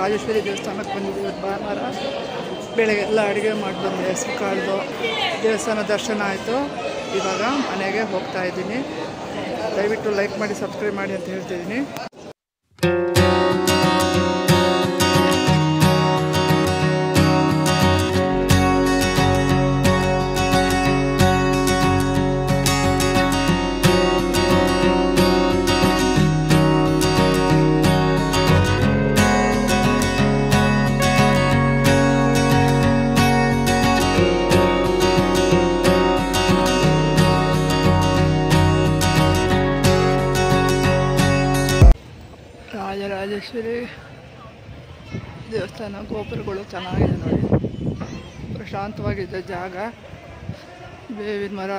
ರಾಜೇಶ್ವರಿ ದೇವಸ್ಥಾನಕ್ಕೆ ಬಂದಿದ್ದೀವಿ. ಭಾನುವಾರ ಬೆಳಗ್ಗೆ ಎಲ್ಲ ಅಡುಗೆ ಮಾಡಿ ಬಂದೆ. ಹೆಸರು ಕಾಳ್ದು ದೇವಸ್ಥಾನ ದರ್ಶನ ಆಯಿತು. ಇವಾಗ ಮನೆಗೆ ಹೋಗ್ತಾ ಇದ್ದೀನಿ. ದಯವಿಟ್ಟು ಲೈಕ್ ಮಾಡಿ, ಸಬ್ಸ್ಕ್ರೈಬ್ ಮಾಡಿ ಅಂತ ಹೇಳ್ತಿದ್ದೀನಿ. ರಾಜರಾಜೇಶ್ವರಿ ದೇವಸ್ಥಾನ ಗೋಪುರಗಳು ಚೆನ್ನಾಗಿದೆ ನೋಡಿ. ಪ್ರಶಾಂತವಾಗಿದೆ ಜಾಗ. ಬೇವಿನ ಮರ,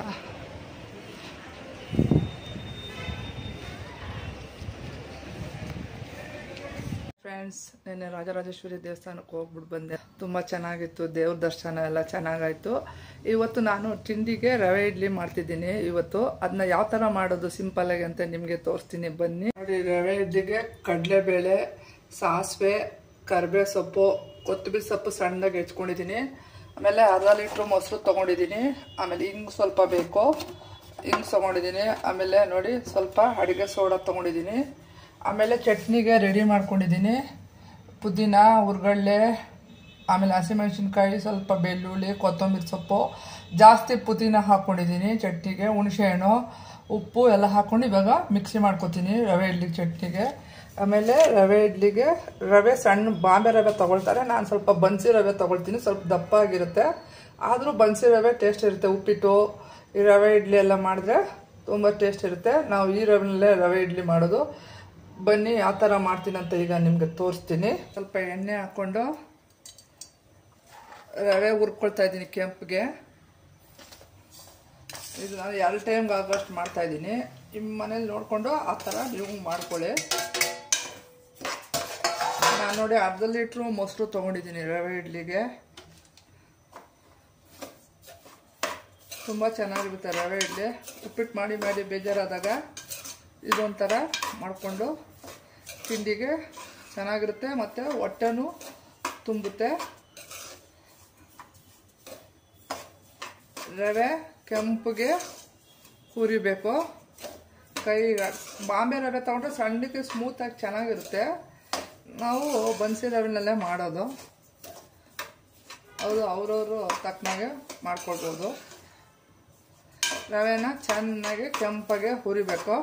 ಫ್ರೆಂಡ್ಸ್, ನೆನ್ನೆ ರಾಜರಾಜೇಶ್ವರಿ ದೇವಸ್ಥಾನಕ್ಕೆ ಹೋಗ್ಬಿಟ್ಟು ಬಂದೆ. ತುಂಬ ಚೆನ್ನಾಗಿತ್ತು. ದೇವ್ರ ದರ್ಶನ ಎಲ್ಲ ಚೆನ್ನಾಗಾಯಿತು. ಇವತ್ತು ನಾನು ತಿಂಡಿಗೆ ರವೆ ಇಡ್ಲಿ ಮಾಡ್ತಿದ್ದೀನಿ. ಇವತ್ತು ಅದನ್ನ ಯಾವ ಥರ ಮಾಡೋದು ಸಿಂಪಲ್ಲಾಗಿ ಅಂತ ನಿಮಗೆ ತೋರಿಸ್ತೀನಿ, ಬನ್ನಿ ನೋಡಿ. ರವೆ ಇಡ್ಲಿಗೆ ಕಡಲೆಬೇಳೆ, ಸಾಸಿವೆ, ಕರಿಬೇವು ಸೊಪ್ಪು, ಕೊತ್ತಂಬರಿ ಸೊಪ್ಪು ಸಣ್ಣದಾಗಿ ಹೆಚ್ಕೊಂಡಿದ್ದೀನಿ. ಆಮೇಲೆ ಅರ್ಧ ಲೀಟ್ರ್ ಮೊಸರು ತೊಗೊಂಡಿದ್ದೀನಿ. ಆಮೇಲೆ ಹಿಂಗೆ ಸ್ವಲ್ಪ ಬೇಕು, ಹಿಂಗೆ ತೊಗೊಂಡಿದ್ದೀನಿ. ಆಮೇಲೆ ನೋಡಿ ಸ್ವಲ್ಪ ಅಡುಗೆ ಸೋಡಾ ತೊಗೊಂಡಿದ್ದೀನಿ. ಆಮೇಲೆ ಚಟ್ನಿಗೆ ರೆಡಿ ಮಾಡ್ಕೊಂಡಿದ್ದೀನಿ. ಪುದೀನ, ಹುರ್ಗಡ್ಲೆ, ಆಮೇಲೆ ಹಸಿಮೆಣಸಿನ್ಕಾಯಿ, ಸ್ವಲ್ಪ ಬೆಳ್ಳುಳ್ಳಿ, ಕೊತ್ತಂಬರಿ ಸೊಪ್ಪು, ಜಾಸ್ತಿ ಪುದೀನ ಹಾಕ್ಕೊಂಡಿದ್ದೀನಿ ಚಟ್ನಿಗೆ. ಹುಣಸೆಹಣ್ಣು, ಉಪ್ಪು ಎಲ್ಲ ಹಾಕ್ಕೊಂಡು ಇವಾಗ ಮಿಕ್ಸಿ ಮಾಡ್ಕೊತೀನಿ ರವೆ ಇಡ್ಲಿ ಚಟ್ನಿಗೆ. ಆಮೇಲೆ ರವೆ ಇಡ್ಲಿಗೆ ರವೆ ಸಣ್ಣ ಬಾಂಬೆ ರವೆ ತೊಗೊಳ್ತಾರೆ. ನಾನು ಸ್ವಲ್ಪ ಬನ್ಸಿ ರವೆ ತೊಗೊಳ್ತೀನಿ. ಸ್ವಲ್ಪ ದಪ್ಪ ಆಗಿರುತ್ತೆ, ಆದರೂ ಬನ್ಸಿ ರವೆ ಟೇಸ್ಟ್ ಇರುತ್ತೆ. ಉಪ್ಪಿಟ್ಟು, ಈ ರವೆ ಇಡ್ಲಿ ಎಲ್ಲ ಮಾಡಿದ್ರೆ ತುಂಬ ಟೇಸ್ಟ್ ಇರುತ್ತೆ. ನಾವು ಈ ರವೆನಲ್ಲೇ ರವೆ ಇಡ್ಲಿ ಮಾಡೋದು. ಬನ್ನಿ ಯಾವ ಥರ ಮಾಡ್ತೀನಂತ ಈಗ ನಿಮಗೆ ತೋರಿಸ್ತೀನಿ. ಸ್ವಲ್ಪ ಎಣ್ಣೆ ಹಾಕ್ಕೊಂಡು ರವೆ ಹುರ್ಕೊಳ್ತಾ ಇದ್ದೀನಿ ಕೆಂಪಿಗೆ. ಇದು ನಾನು 2 ಟೈಮ್ಗೆ ಆಗೋಷ್ಟು ಮಾಡ್ತಾಯಿದ್ದೀನಿ. ನಿಮ್ಮ ಮನೇಲಿ ನೋಡಿಕೊಂಡು ಆ ಥರ ನೀವು ಮಾಡ್ಕೊಳ್ಳಿ. ನಾನು ನೋಡಿ ಅರ್ಧ ಲೀಟ್ರು ಮೊಸರು ತೊಗೊಂಡಿದ್ದೀನಿ ರವೆ ಇಡ್ಲಿಗೆ. ತುಂಬ ಚೆನ್ನಾಗಿರುತ್ತೆ ರವೆ ಇಡ್ಲಿ. ಉಪ್ಪಿಟ್ಟು ಮಾಡಿ ಮಾಡಿ ಬೇಜಾರಾದಾಗ ಇದೊಂಥರ ಮಾಡಿಕೊಂಡು ತಿಂಡಿಗೆ ಚೆನ್ನಾಗಿರುತ್ತೆ, ಮತ್ತು ಹೊಟ್ಟೆನೂ ತುಂಬುತ್ತೆ. ರವೆ ಕೆಂಪಿಗೆ ಹುರಿಬೇಕು. ಕೈ ಬಾಂಬೆ ರವೆ ತೊಗೊಂಡ್ರೆ ಸಣ್ಣಕ್ಕೆ ಸ್ಮೂತಾಗಿ ಚೆನ್ನಾಗಿರುತ್ತೆ. ನಾವು ಬನ್ಸಿ ರವೆನಲ್ಲೇ ಮಾಡೋದು. ಅವರು ಅವ್ರವರು ತಕ್ಕನಾಗೆ ಮಾಡ್ಕೊಳ್ಬೋದು. ರವೆನ ಚೆನ್ನಾಗಿ ಕೆಂಪಾಗೆ ಹುರಿಬೇಕು.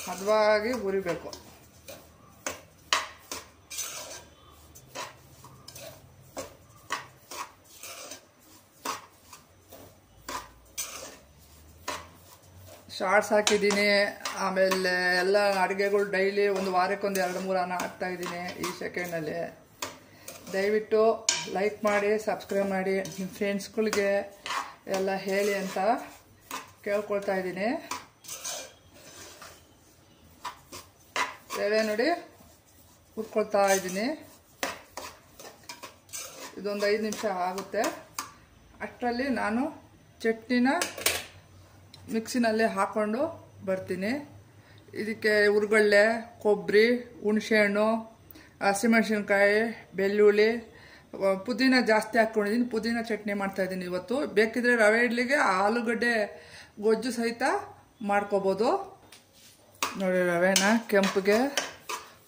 ಹದವಾಗಿ ಹುರಿಬೇಕು. ಶಾರ್ಟ್ಸ್ ಹಾಕಿದ್ದೀನಿ. ಆಮೇಲೆ ಎಲ್ಲ ಅಡುಗೆಗಳು ಡೈಲಿ ಒಂದು ವಾರಕ್ಕೊಂದು 2-3 ಅನ್ನ ಹಾಕ್ತಾಯಿದ್ದೀನಿ ಈ ಸೆಕೆಂಡಲ್ಲಿ. ದಯವಿಟ್ಟು ಲೈಕ್ ಮಾಡಿ, ಸಬ್ಸ್ಕ್ರೈಬ್ ಮಾಡಿ, ನಿಮ್ಮ ಫ್ರೆಂಡ್ಸ್ಗಳಿಗೆ ಎಲ್ಲ ಹೇಳಿ ಅಂತ ಕೇಳ್ಕೊಳ್ತಾ ಇದ್ದೀನಿ. ರವೆ ನೋಡಿ ಹುರ್ಕೊಳ್ತಾ ಇದ್ದೀನಿ. ಇದೊಂದು 5 ನಿಮಿಷ ಆಗುತ್ತೆ. ಅಷ್ಟರಲ್ಲಿ ನಾನು ಚಟ್ನಿನ ಮಿಕ್ಸಿನಲ್ಲಿ ಹಾಕ್ಕೊಂಡು ಬರ್ತೀನಿ. ಇದಕ್ಕೆ ಹುರ್ಗಡ್ಲೆ, ಕೊಬ್ಬರಿ, ಹುಣಸೆಹಣ್ಣು, ಹಸಿಮೆಣಸಿನ್ಕಾಯಿ, ಬೆಳ್ಳುಳ್ಳಿ, ಪುದೀನ ಜಾಸ್ತಿ ಹಾಕ್ಕೊಂಡಿದ್ದೀನಿ. ಪುದೀನ ಚಟ್ನಿ ಮಾಡ್ತಾಯಿದ್ದೀನಿ ಇವತ್ತು. ಬೇಕಿದ್ರೆ ರವೆ ಇಡ್ಲಿಗೆ ಆಲೂಗಡ್ಡೆ ಗೊಜ್ಜು ಸಹಿತ ಮಾಡ್ಕೋಬೋದು. ನೋಡಿ ರವೆನ ಕೆಂಪಿಗೆ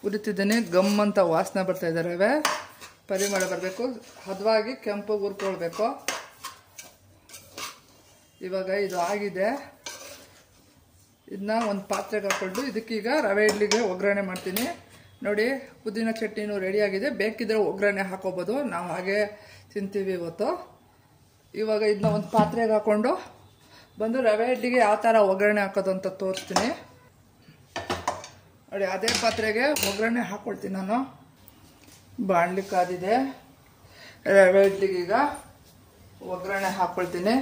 ಹುರಿತಿದ್ದೀನಿ. ಗಮ್ ಅಂತ ವಾಸನೆ ಬರ್ತಾಯಿದೆ. ರವೆ ಪರಿಮಳ ಬರಬೇಕು, ಹದವಾಗಿ ಕೆಂಪಿಗೆ ಹುರ್ಕೊಳ್ಬೇಕು. ಇವಾಗ ಇದು ಆಗಿದೆ. ಇದನ್ನ ಒಂದು ಪಾತ್ರೆಗೆ ಹಾಕ್ಕೊಂಡು ಇದಕ್ಕೀಗ ರವೆ ಇಡ್ಲಿಗೆ ಒಗ್ಗರಣೆ ಮಾಡ್ತೀನಿ. ನೋಡಿ ಪುದೀನ ಚಟ್ನಿನೂ ರೆಡಿಯಾಗಿದೆ. ಬೇಕಿದ್ರೆ ಒಗ್ಗರಣೆ ಹಾಕೋಬೋದು, ನಾವು ಹಾಗೆ ತಿಂತೀವಿ ಇವತ್ತು. ಇವಾಗ ಇದನ್ನ ಒಂದು ಪಾತ್ರೆಗೆ ಹಾಕ್ಕೊಂಡು ಬಂದು ರವೆ ಇಡ್ಲಿಗೆ ಯಾವ ಥರ ಒಗ್ಗರಣೆ ಹಾಕೋದು ಅಂತ ತೋರಿಸ್ತೀನಿ ನೋಡಿ. ಅದೇ ಪಾತ್ರೆಗೆ ಒಗ್ಗರಣೆ ಹಾಕ್ಕೊಳ್ತೀನಿ ನಾನು. ಬಾಣಲಿ ಕಾದಿದೆ. ರವೆ ಇಡ್ಲಿಗೆ ಈಗ ಒಗ್ಗರಣೆ ಹಾಕ್ಕೊಳ್ತೀನಿ.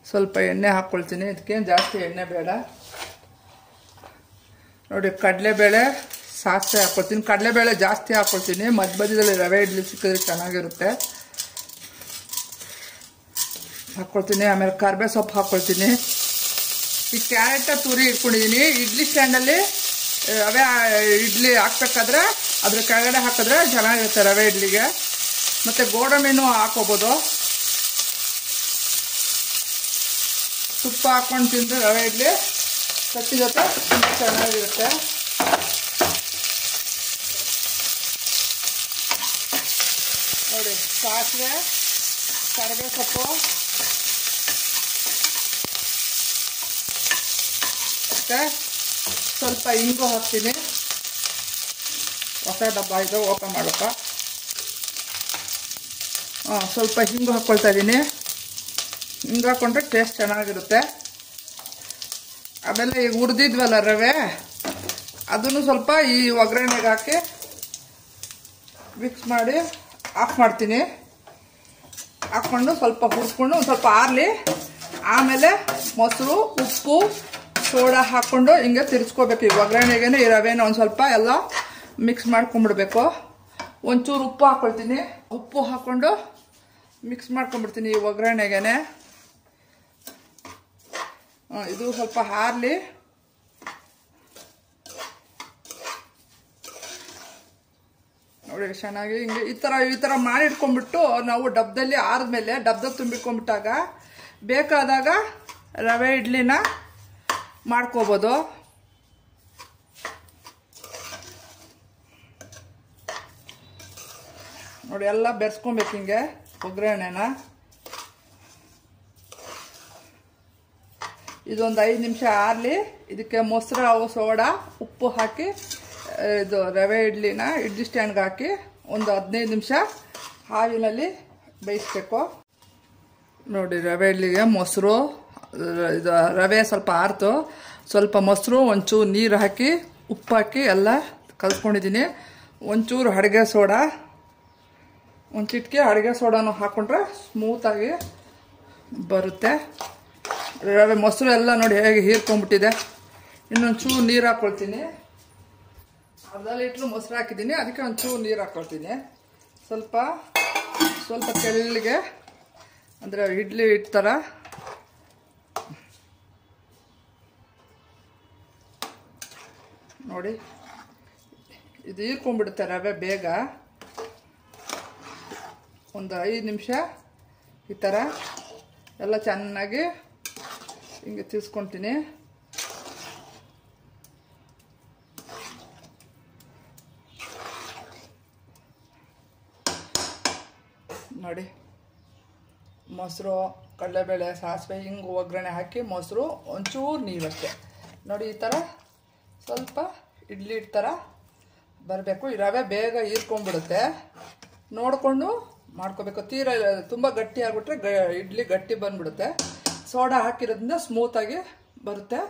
ಸ್ವಲ್ಪ ಎಣ್ಣೆ ಹಾಕ್ಕೊಳ್ತೀನಿ. ಇದಕ್ಕೆ ಜಾಸ್ತಿ ಎಣ್ಣೆ ಬೇಡ. ನೋಡಿ ಕಡಲೆಬೇಳೆ, ಸಾಸಿವೆ ಹಾಕ್ಕೊಳ್ತೀನಿ. ಕಡಲೆಬೇಳೆ ಜಾಸ್ತಿ ಹಾಕ್ಕೊಳ್ತೀನಿ. ಮಧ್ಯದಲ್ಲಿ ರವೆ ಇಡ್ಲಿ ಸಿಕ್ಕಿದ್ರೆ ಚೆನ್ನಾಗಿರುತ್ತೆ. ಹಾಕ್ಕೊಳ್ತೀನಿ. ಆಮೇಲೆ ಕರಿಬೇವು ಸೊಪ್ಪು ಹಾಕ್ಕೊಳ್ತೀನಿ. ಈ ಕ್ಯಾರೆಟ್ ತುರಿ ಇಟ್ಕೊಂಡಿದ್ದೀನಿ. ಇಡ್ಲಿ ಸ್ಟ್ಯಾಂಡಲ್ಲಿ ರವೆ ಇಡ್ಲಿ ಹಾಕ್ಬೇಕಾದ್ರೆ ಅದ್ರ ಕೆಳಗಡೆ ಹಾಕಿದ್ರೆ ಚೆನ್ನಾಗಿರುತ್ತೆ ರವೆ ಇಡ್ಲಿಗೆ. ಮತ್ತು ಗೋಡಂಬಿನೂ ಹಾಕೋಬೋದು. ತುಪ್ಪ ಹಾಕ್ಕೊಂಡು ತಿಂದರೆ ರವೆ ಇಡ್ಲಿ ಚಟ್ನಿ ಜೊತೆ ತುಂಬ ಚೆನ್ನಾಗಿರುತ್ತೆ. ನೋಡಿ, ಸಾಸಿವೆ, ಕರಿಬೇವು ಸೊಪ್ಪು ಮತ್ತು ಸ್ವಲ್ಪ ಇಂಗು ಹಾಕ್ತೀನಿ. ಹೊಸ ಡಬ್ಬ ಇದು, ಓಪನ್ ಮಾಡಪ್ಪ. ಸ್ವಲ್ಪ ಹಿಂಗು ಹಾಕ್ಕೊಳ್ತಾ ಇದ್ದೀನಿ. ಹಿಂಗೆ ಹಾಕ್ಕೊಂಡ್ರೆ ಟೇಸ್ಟ್ ಚೆನ್ನಾಗಿರುತ್ತೆ. ಆಮೇಲೆ ಈಗ ಹುರಿದಿದ್ವಲ್ಲ ರವೆ, ಅದನ್ನು ಸ್ವಲ್ಪ ಈ ಒಗ್ಗರಣೆಗೆ ಹಾಕಿ ಮಿಕ್ಸ್ ಮಾಡಿ ಆಫ್ ಮಾಡ್ತೀನಿ. ಹಾಕ್ಕೊಂಡು ಸ್ವಲ್ಪ ಹುರಿಸ್ಕೊಂಡು ಒಂದು ಸ್ವಲ್ಪ ಆರಲಿ, ಆಮೇಲೆ ಮೊಸರು, ಉಪ್ಪು, ಸೋಡಾ ಹಾಕ್ಕೊಂಡು ಹಿಂಗೆ ತಿರ್ಸ್ಕೋಬೇಕು. ಈ ಒಗ್ಗರಣೆಗೆ ಈ ರವೆನ ಒಂದು ಸ್ವಲ್ಪ ಎಲ್ಲ ಮಿಕ್ಸ್ ಮಾಡ್ಕೊಂಡ್ಬಿಡ್ಬೇಕು. ಒಂಚೂರು ಉಪ್ಪು ಹಾಕ್ಕೊಳ್ತೀನಿ. ಉಪ್ಪು ಹಾಕ್ಕೊಂಡು ಮಿಕ್ಸ್ ಮಾಡ್ಕೊಂಡ್ಬಿಡ್ತೀನಿ ಈ ಒಗ್ಗರಣೆಗೆ. ಇದು ಸ್ವಲ್ಪ ಹಾರಲಿ. ನೋಡಿ ಚೆನ್ನಾಗಿ ಹಿಂಗೆ ಈ ಥರ ಮಾಡಿಟ್ಕೊಂಡ್ಬಿಟ್ಟು ನಾವು ಡಬ್ಬದಲ್ಲಿ ಆರಿದ್ಮೇಲೆ ಡಬ್ಬದಲ್ಲಿ ತುಂಬಿಟ್ಕೊಂಡ್ಬಿಟ್ಟಾಗ ಬೇಕಾದಾಗ ರವೆ ಇಡ್ಲಿನ ಮಾಡ್ಕೋಬೋದು. ನೋಡಿ ಎಲ್ಲ ಬೆರೆಸ್ಕೊಬೇಕು ಹಿಂಗೆ ಒಗ್ಗರಣೆನ. ಇದೊಂದು 5 ನಿಮಿಷ ಆರಲಿ. ಇದಕ್ಕೆ ಮೊಸರು, ಸೋಡಾ, ಉಪ್ಪು ಹಾಕಿ ಇದು ರವೆ ಇಡ್ಲಿನ ಇಡ್ಲಿ ಸ್ಟ್ಯಾಂಡ್ಗೆ ಹಾಕಿ ಒಂದು 15 ನಿಮಿಷ ಹಾವಿನಲ್ಲಿ ಬೇಯಿಸ್ಬೇಕು. ನೋಡಿ ರವೆ ಇಡ್ಲಿಗೆ ಮೊಸರು, ಇದು ರವೆ ಸ್ವಲ್ಪ ಆರ್ತು, ಸ್ವಲ್ಪ ಮೊಸರು, ಒಂಚೂರು ನೀರು ಹಾಕಿ ಉಪ್ಪು ಹಾಕಿ ಎಲ್ಲ ಕಲ್ಸ್ಕೊಂಡಿದ್ದೀನಿ. ಒಂಚೂರು ಅಡುಗೆ ಸೋಡಾ, ಒಂದು ಚಿಟಿಕೆ ಅಡುಗೆ ಸೋಡಾನು ಹಾಕ್ಕೊಂಡ್ರೆ ಸ್ಮೂತಾಗಿ ಬರುತ್ತೆ. ರವೆ ಮೊಸರು ಎಲ್ಲ ನೋಡಿ ಹೇಗೆ ಹೀರ್ಕೊಂಡ್ಬಿಟ್ಟಿದೆ. ಇನ್ನೊಂಚೂರು ನೀರು ಹಾಕ್ಕೊಳ್ತೀನಿ. ಅರ್ಧ ಲೀಟ್ರ್ ಮೊಸರು ಹಾಕಿದ್ದೀನಿ, ಅದಕ್ಕೆ ಒಂಚೂರು ನೀರು ಹಾಕ್ಕೊಳ್ತೀನಿ. ಸ್ವಲ್ಪ ತೆಳ್ಳಗೆ, ಅಂದರೆ ಇಡ್ಲಿ ಇಡ್ತಾರ. ನೋಡಿ ಇದು ಹೀರ್ಕೊಂಡ್ಬಿಡುತ್ತೆ ರವೆ ಬೇಗ. ಒಂದು 5 ನಿಮಿಷ ಈ ಥರ ಎಲ್ಲ ಚೆನ್ನಾಗಿ ಹಿಂಗೆ ತಿರ್ಸ್ಕೊತೀನಿ. ನೋಡಿ ಮೊಸರು, ಕಡಲೆಬೇಳೆ, ಸಾಸಿವೆ, ಹಿಂಗೆ ಒಗ್ಗರಣೆ ಹಾಕಿ ಮೊಸರು, ಒಂಚೂರು ನೀರು ಅಷ್ಟೇ. ನೋಡಿ ಈ ಥರ ಸ್ವಲ್ಪ ಇಡ್ಲಿ ಥರ ಬರಬೇಕು. ಈ ರವೆ ಬೇಗ ಹೀರ್ಕೊಂಡ್ಬಿಡುತ್ತೆ. ನೋಡಿಕೊಂಡು ಮಾಡ್ಕೋಬೇಕು. ತೀರ ತುಂಬ ಗಟ್ಟಿ ಆಗಿಬಿಟ್ರೆ ಇಡ್ಲಿ ಗಟ್ಟಿ ಬಂದ್ಬಿಡುತ್ತೆ. ಸೋಡಾ ಹಾಕಿರೋದ್ರಿಂದ ಸ್ಮೂತಾಗಿ ಬರುತ್ತೆ.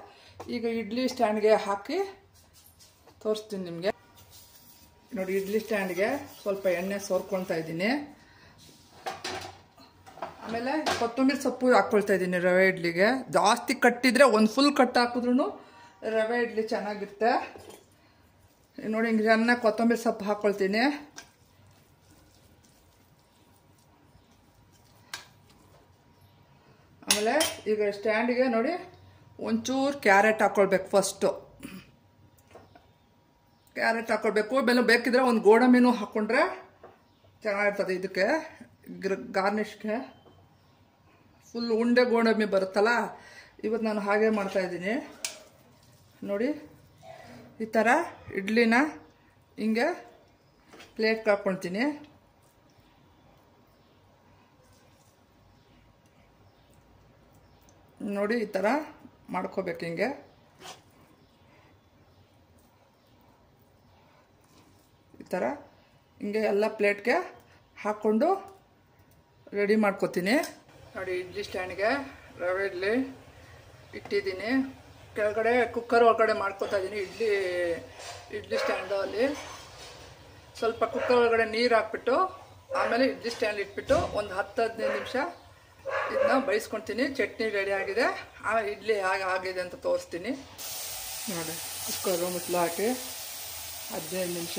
ಈಗ ಇಡ್ಲಿ ಸ್ಟ್ಯಾಂಡ್ಗೆ ಹಾಕಿ ತೋರಿಸ್ತೀನಿ ನಿಮಗೆ. ನೋಡಿ ಇಡ್ಲಿ ಸ್ಟ್ಯಾಂಡ್ಗೆ ಸ್ವಲ್ಪ ಎಣ್ಣೆ ಸೋರ್ಕೊಳ್ತಾ ಇದ್ದೀನಿ. ಆಮೇಲೆ ಕೊತ್ತಂಬರಿ ಸೊಪ್ಪು ಹಾಕ್ಕೊಳ್ತಾ ಇದ್ದೀನಿ ರವೆ ಇಡ್ಲಿಗೆ. ಜಾಸ್ತಿ ಕಟ್ಟಿದ್ರೆ ಒಂದು ಫುಲ್ ಕಟ್ ಹಾಕಿದ್ರೂ ರವೆ ಇಡ್ಲಿ ಚೆನ್ನಾಗಿರುತ್ತೆ. ನೋಡಿ ಹಿಂಗೆ ಚೆನ್ನಾಗಿ ಕೊತ್ತಂಬರಿ ಸೊಪ್ಪು ಹಾಕ್ಕೊಳ್ತೀನಿ. ಆಮೇಲೆ ಈಗ ಸ್ಟ್ಯಾಂಡಿಗೆ ನೋಡಿ ಒಂಚೂರು ಕ್ಯಾರೆಟ್ ಹಾಕ್ಕೊಳ್ಬೇಕು. ಫಸ್ಟು ಕ್ಯಾರೆಟ್ ಹಾಕ್ಕೊಳ್ಬೇಕು. ಬೇಕಿದ್ರೆ ಒಂದು ಗೋಡಂಬಿನೂ ಹಾಕ್ಕೊಂಡ್ರೆ ಚೆನ್ನಾಗಿರ್ತದೆ. ಇದಕ್ಕೆ ಗಾರ್ನಿಷ್ಗೆ ಫುಲ್ ಉಂಡೆ ಗೋಡಂಬಿ ಬರುತ್ತಲ್ಲ, ಇವತ್ತು ನಾನು ಹಾಗೆ ಮಾಡ್ತಾಯಿದ್ದೀನಿ. ನೋಡಿ ಈ ಥರ ಇಡ್ಲಿನ ಹಿಂಗೆ ಪ್ಲೇಟ್ಗೆ ಹಾಕ್ಕೊಳ್ತೀನಿ. ನೋಡಿ ಈ ಥರ ಮಾಡ್ಕೋಬೇಕು. ಹಿಂಗೆ ಈ ಥರ ಹಿಂಗೆ ಎಲ್ಲ ಪ್ಲೇಟ್ಗೆ ಹಾಕ್ಕೊಂಡು ರೆಡಿ ಮಾಡ್ಕೋತೀನಿ. ನೋಡಿ ಇಡ್ಲಿ ಸ್ಟ್ಯಾಂಡ್ಗೆ ರವೆ ಇಡ್ಲಿ ಇಟ್ಟಿದ್ದೀನಿ. ಕೆಳಗಡೆ ಕುಕ್ಕರ್ ಒಳಗಡೆ ಮಾಡ್ಕೊತಾ ಇದ್ದೀನಿ. ಇಡ್ಲಿ ಸ್ಟ್ಯಾಂಡಲ್ಲಿ ಸ್ವಲ್ಪ ಕುಕ್ಕರ್ ಒಳಗಡೆ ನೀರು ಹಾಕ್ಬಿಟ್ಟು ಆಮೇಲೆ ಇಡ್ಲಿ ಸ್ಟ್ಯಾಂಡ್ ಇಟ್ಬಿಟ್ಟು ಒಂದು 10-15 ನಿಮಿಷ ಇದನ್ನ ಬೇಯಿಸ್ಕೊಳ್ತೀನಿ. ಚಟ್ನಿ ರೆಡಿ ಆಗಿದೆ. ಆಮೇಲೆ ಇಡ್ಲಿ ಹೇಗೆ ಆಗಿದೆ ಅಂತ ತೋರಿಸ್ತೀನಿ. ನೋಡಿ ಕುಕ್ಕರು ಮುಚ್ಚಲು ಹಾಕಿ 15 ನಿಮಿಷ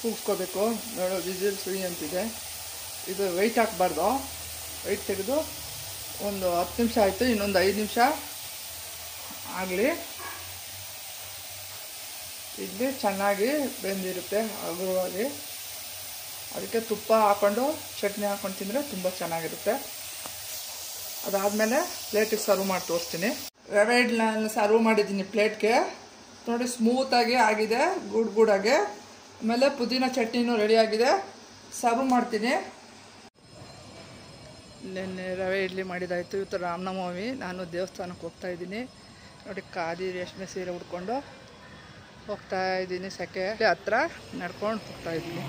ಕೂಗಿಸ್ಕೋಬೇಕು. ನೋಡೋ ವಿಸಿಲ್ ಸುಳಿ ಅಂತಿದೆ. ಇದು ವೆಯ್ಟ್ ಹಾಕಬಾರ್ದು. ವೆಯ್ಟ್ ತೆಗೆದು ಒಂದು 10 ನಿಮಿಷ ಆಯಿತು. ಇನ್ನೊಂದು 5 ನಿಮಿಷ ಆಗಲಿ. ಇಡ್ಲಿ ಚೆನ್ನಾಗಿ ಬೆಂದಿರುತ್ತೆ ಹಗುರವಾಗಿ. ಅದಕ್ಕೆ ತುಪ್ಪ ಹಾಕ್ಕೊಂಡು ಚಟ್ನಿ ಹಾಕ್ಕೊಂಡು ತಿಂದರೆ ತುಂಬ ಚೆನ್ನಾಗಿರುತ್ತೆ. ಅದಾದಮೇಲೆ ಪ್ಲೇಟಿಗೆ ಸರ್ವ್ ಮಾಡಿ ತೋರಿಸ್ತೀನಿ. ರವೆ ಇಡ್ಲಿ ನಾನು ಸರ್ವ್ ಮಾಡಿದ್ದೀನಿ ಪ್ಲೇಟ್ಗೆ. ನೋಡಿ ಸ್ಮೂತಾಗಿ ಆಗಿದೆ, ಗೂಡಾಗೆ. ಆಮೇಲೆ ಪುದೀನ ಚಟ್ನಿನೂ ರೆಡಿಯಾಗಿದೆ. ಸರ್ವ್ ಮಾಡ್ತೀನಿ. ನೆನ್ನೆ ರವೆ ಇಡ್ಲಿ ಮಾಡಿದಾಯಿತು. ಇವತ್ತು ರಾಮನವಮಿ, ನಾನು ದೇವಸ್ಥಾನಕ್ಕೆ ಹೋಗ್ತಾ ಇದ್ದೀನಿ. ನೋಡಿ ಖಾದಿ ರೇಷ್ಮೆ ಸೀರೆ ಉಟ್ಕೊಂಡು ಹೋಗ್ತಾ ಇದ್ದೀನಿ. ಸೆಕೆ ಹತ್ರ ನಡ್ಕೊಂಡು ಹೋಗ್ತಾ ಇದ್ದೀನಿ.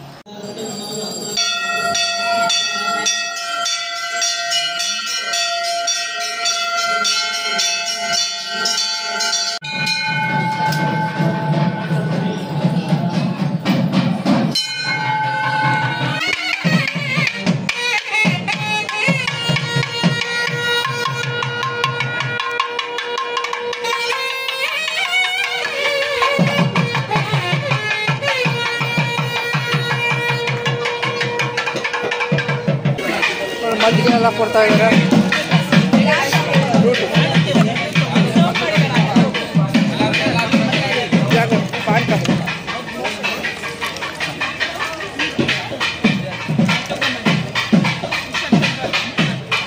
ಮಜ್ಜಿಗೆ ಎಲ್ಲ ಕೊಡ್ತಾ ಇದ್ದಾರೆ.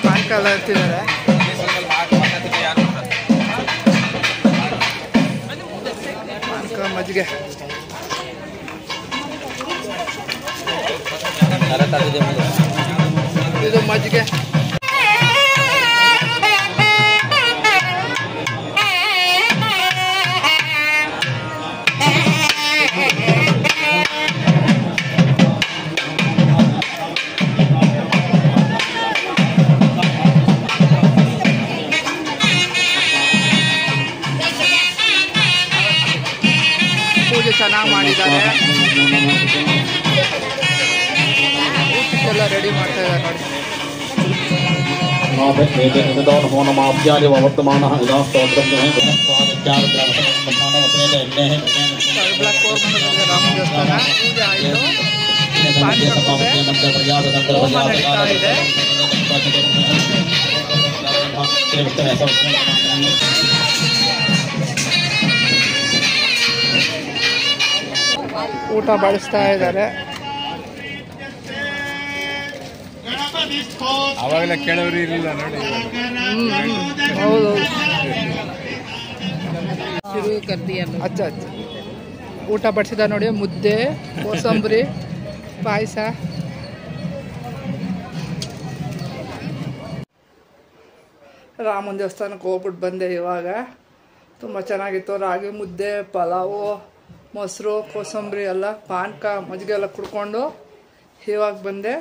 ಪಾನಕ ಎಲ್ಲ ಇರ್ತಿದ್ದಾರೆ. ಪಾನಕ ಮಜ್ಜಿಗೆ ಇದು ಮಜ್ಜಿಗೆ. ಪೂಜೆ ಚೆನ್ನಾಗಿ ಮಾಡಿದ್ದಾರೆ. ಊಟಕ್ಕೆಲ್ಲ ರೆಡಿ ಮಾಡ್ತಾ ಇದ್ದಾರೆ ನೋಡಿ. ರಾಮ ದೇವಸ್ಥಾನ ಪೂಜೆ ಆಯಿತು. ಹೋಮ ನಡೀತಾ ಇದೆ. ಊಟ ಬಡಿಸ್ತಾ ಇದ್ದಾರೆ. ಅವಾಗಲೇ ಕೇಳೋರು ಇರಲಿಲ್ಲ ನೋಡಿ. ಹೌದು. ಅಚ್ಚ ಅಚ್ಚ ಊಟ ಬಡಿಸಿದ ನೋಡಿ. ಮುದ್ದೆ, ಕೋಸಂಬರಿ, ಪಾಯಸ. ರಾಮನ ದೇವಸ್ಥಾನಕ್ಕೆ ಹೋಗ್ಬಿಟ್ಟು ಬಂದೆ ಇವಾಗ. ತುಂಬ ಚೆನ್ನಾಗಿತ್ತು. ರಾಗಿ ಮುದ್ದೆ, ಪಲಾವು, ಮೊಸರು, ಕೋಸಂಬರಿ ಎಲ್ಲ, ಪಾನಕ, ಮಜ್ಜಿಗೆ ಎಲ್ಲ ಕುಡ್ಕೊಂಡು ಇವಾಗ ಬಂದೆ.